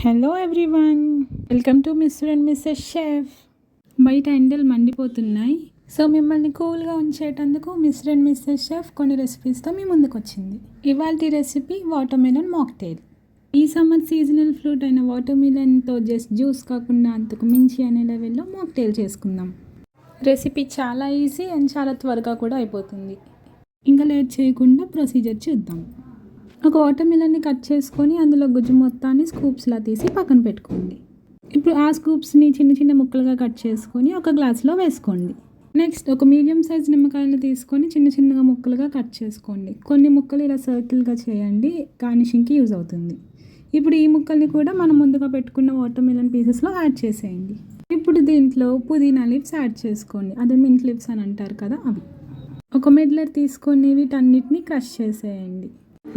Hello everyone, welcome to Mr and Mrs Chef. బయట ఎండలు మండిపోతున్నాయి. సో మిమ్మల్ని కూల్గా ఉంచేటందుకు మిస్టర్ అండ్ మిస్సెస్ షెఫ్ కొన్ని రెసిపీస్తో మీ ముందుకు వచ్చింది. ఇవాల్టి రెసిపీ వాటర్ మిలన్ మాక్టైల్. ఈ సమ్మర్ సీజనల్ ఫ్రూట్ అయిన వాటర్ మిలన్తో జస్ట్ జ్యూస్ కాకుండా అంతకు మించి అనే లెవెల్లో మాక్టైల్ చేసుకుందాం. రెసిపీ చాలా ఈజీ అండ్ చాలా త్వరగా కూడా అయిపోతుంది. ఇంకా లేట్ చేయకుండా ప్రొసీజర్ చూద్దాం. ఒక వాటర్ మిలన్ని కట్ చేసుకొని అందులో గుజ్జు మొత్తాన్ని స్కూప్స్లా తీసి పక్కన పెట్టుకోండి. ఇప్పుడు ఆ స్కూప్స్ని చిన్న చిన్న ముక్కలుగా కట్ చేసుకొని ఒక గ్లాస్లో వేసుకోండి. నెక్స్ట్ ఒక మీడియం సైజ్ నిమ్మకాయలు తీసుకొని చిన్న చిన్నగా ముక్కలుగా కట్ చేసుకోండి. కొన్ని ముక్కలు ఇలా సర్కిల్గా చేయండి, గార్నిషింగ్కి యూజ్ అవుతుంది. ఇప్పుడు ఈ ముక్కల్ని కూడా మనం ముందుగా పెట్టుకున్న వాటర్ మిలన్ పీసెస్లో యాడ్ చేసేయండి. ఇప్పుడు దీంట్లో పుదీనా లీవ్స్ యాడ్ చేసుకోండి, అదే మింట్ లీవ్స్ అని అంటారు కదా అవి. ఒక మెడ్లర్ తీసుకొని వీటన్నిటిని క్రష్ చేసేయండి.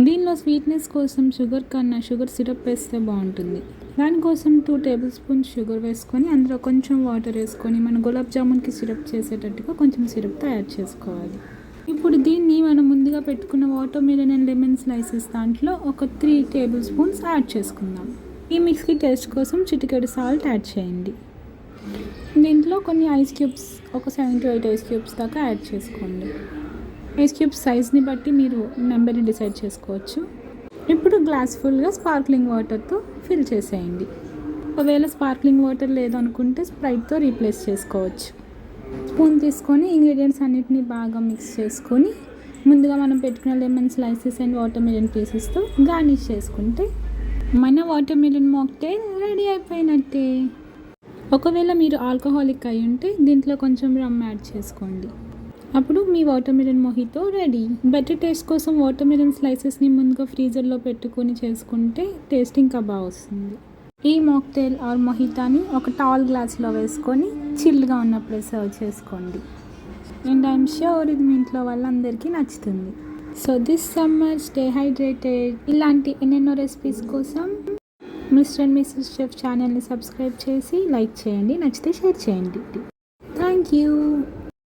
దీనిలో స్వీట్నెస్ కోసం షుగర్ కన్నా షుగర్ సిరప్ వేస్తే బాగుంటుంది. దానికోసం 2 టేబుల్ స్పూన్స్ షుగర్ వేసుకొని అందులో కొంచెం వాటర్ వేసుకొని మన గులాబ్ జామున్కి సిరప్ చేసేటట్టుగా కొంచెం సిరప్ తయారు చేసుకోవాలి. ఇప్పుడు దీన్ని మనం ముందుగా పెట్టుకున్న water melon and lemon slices దాంట్లో ఒక 3 టేబుల్ స్పూన్స్ యాడ్ చేసుకుందాం. ఈ మిక్స్కి టేస్ట్ కోసం చిటికెడు సాల్ట్ యాడ్ చేయండి. దీంట్లో కొన్ని ఐస్ క్యూబ్స్, ఒక 7 to 8 ఐస్ క్యూబ్స్ దాకా యాడ్ చేసుకోండి. ఐస్ క్యూబ్స్ సైజ్ని బట్టి మీరు నెంబర్ని డిసైడ్ చేసుకోవచ్చు. ఇప్పుడు గ్లాస్ ఫుల్గా స్పార్క్లింగ్ వాటర్తో ఫిల్ చేసేయండి. ఒకవేళ స్పార్క్లింగ్ వాటర్ లేదనుకుంటే స్ప్రైట్తో రీప్లేస్ చేసుకోవచ్చు. స్పూన్ తీసుకొని ఇంగ్రీడియంట్స్ అన్నిటినీ బాగా మిక్స్ చేసుకొని ముందుగా మనం పెట్టుకున్న lemon slices and watermelon పీసెస్తో గార్నిష్ చేసుకుంటే మన వాటర్ మిలన్ మాక్టైల్ రెడీ అయిపోయినట్టే. ఒకవేళ మీరు ఆల్కహాలిక్ అయి ఉంటే దీంట్లో కొంచెం రమ్ యాడ్ చేసుకోండి. అప్పుడు మీ watermelon mojito ready. Better taste కోసం వాటర్ మిలన్ స్లైసెస్ని ముందుగా ఫ్రీజర్లో పెట్టుకొని చేసుకుంటే టేస్ట్ ఇంకా బాగా వస్తుంది. ఈ మాక్టైల్ ఆర్ మొహితాని ఒక టాల్ గ్లాస్లో వేసుకొని చిల్గా ఉన్నప్పుడే సర్వ్ చేసుకోండి. అండ్ ఐఎమ్ ష్యూర్ ఇది మీ ఇంట్లో వాళ్ళందరికీ నచ్చుతుంది. So this summer stay hydrated. ఇలాంటి ఎన్నెన్నో రెసిపీస్ కోసం మిస్టర్ అండ్ మిస్సెస్ షెఫ్ ఛానల్ని సబ్స్క్రైబ్ చేసి లైక్ చేయండి, నచ్చితే షేర్ చేయండి. Thank you.